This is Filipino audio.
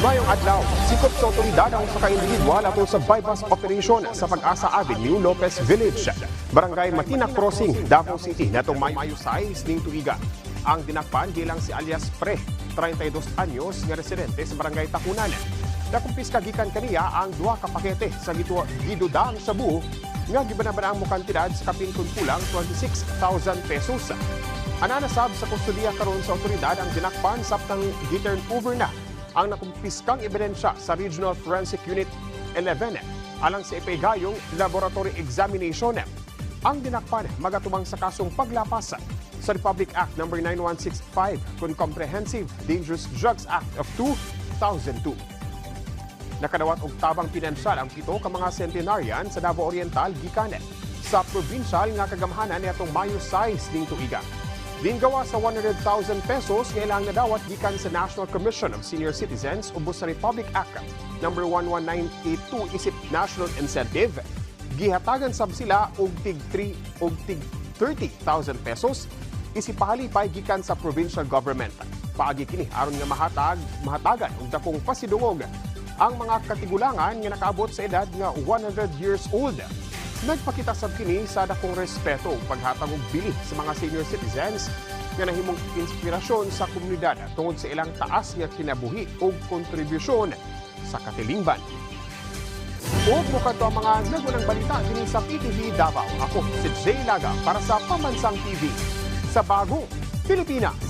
Mayong adlaw, sikop sa otoridad ang sa ka-individual ato sa bypass operation sa Pag-asa Avenue, Lopez Village. Barangay Matina Crossing, Davao City, natong Mayo 6 ning tuiga. Ang dinakpan gilang si alias Pre, 32 anyos nga residente sa Barangay Takunan. Nakumpiska gikan kaniya ang 2 ka pakete sa gidudang sabu nga gibanaban mo kantidad sa kapin kulang 26,000 pesos. Ananasab sa kustudiya karon sa otoridad ang dinakpan samtang gi-turn over na ang nakumpiskang ebidensya sa Regional Forensic Unit 11 alang sa ipahigayong laboratory examination. Ang dinakpan magatubang sa kasong paglapas sa Republic Act No. 9165 kung Comprehensive Dangerous Drugs Act of 2002. Nakadawat og tabang pinansyal ang 7 ka mga centenarian sa Davao Oriental gikan sa provincial nga kagamhanan niadtong Mayo 6 ning tuiga. Dingawa sa 100,000 pesos nga ilang nadawat gikan sa National Commission of Senior Citizens ubos sa Republic Act No. 11982 isip National Incentive. Gihatagan sab sila og tig 30,000 pesos isip pahalipay gikan sa provincial government. Paagi kini aron nga mahatagan og dakong pasidungog ang mga katigulangan nga nakaabot sa edad nga 100 years old. Nagpakita sab kini sa dakong respeto ug paghatag og bili sa mga senior citizens nga nahimong inspirasyon sa komunidad tungod sa ilang taas nga kinabuhi ug kontribusyon sa katilingban. Ug bukod ang mga nagunang balita dinhi sa PTV Davao. Ako si Jay Laga para sa Pambansang TV sa Bagong Pilipinas.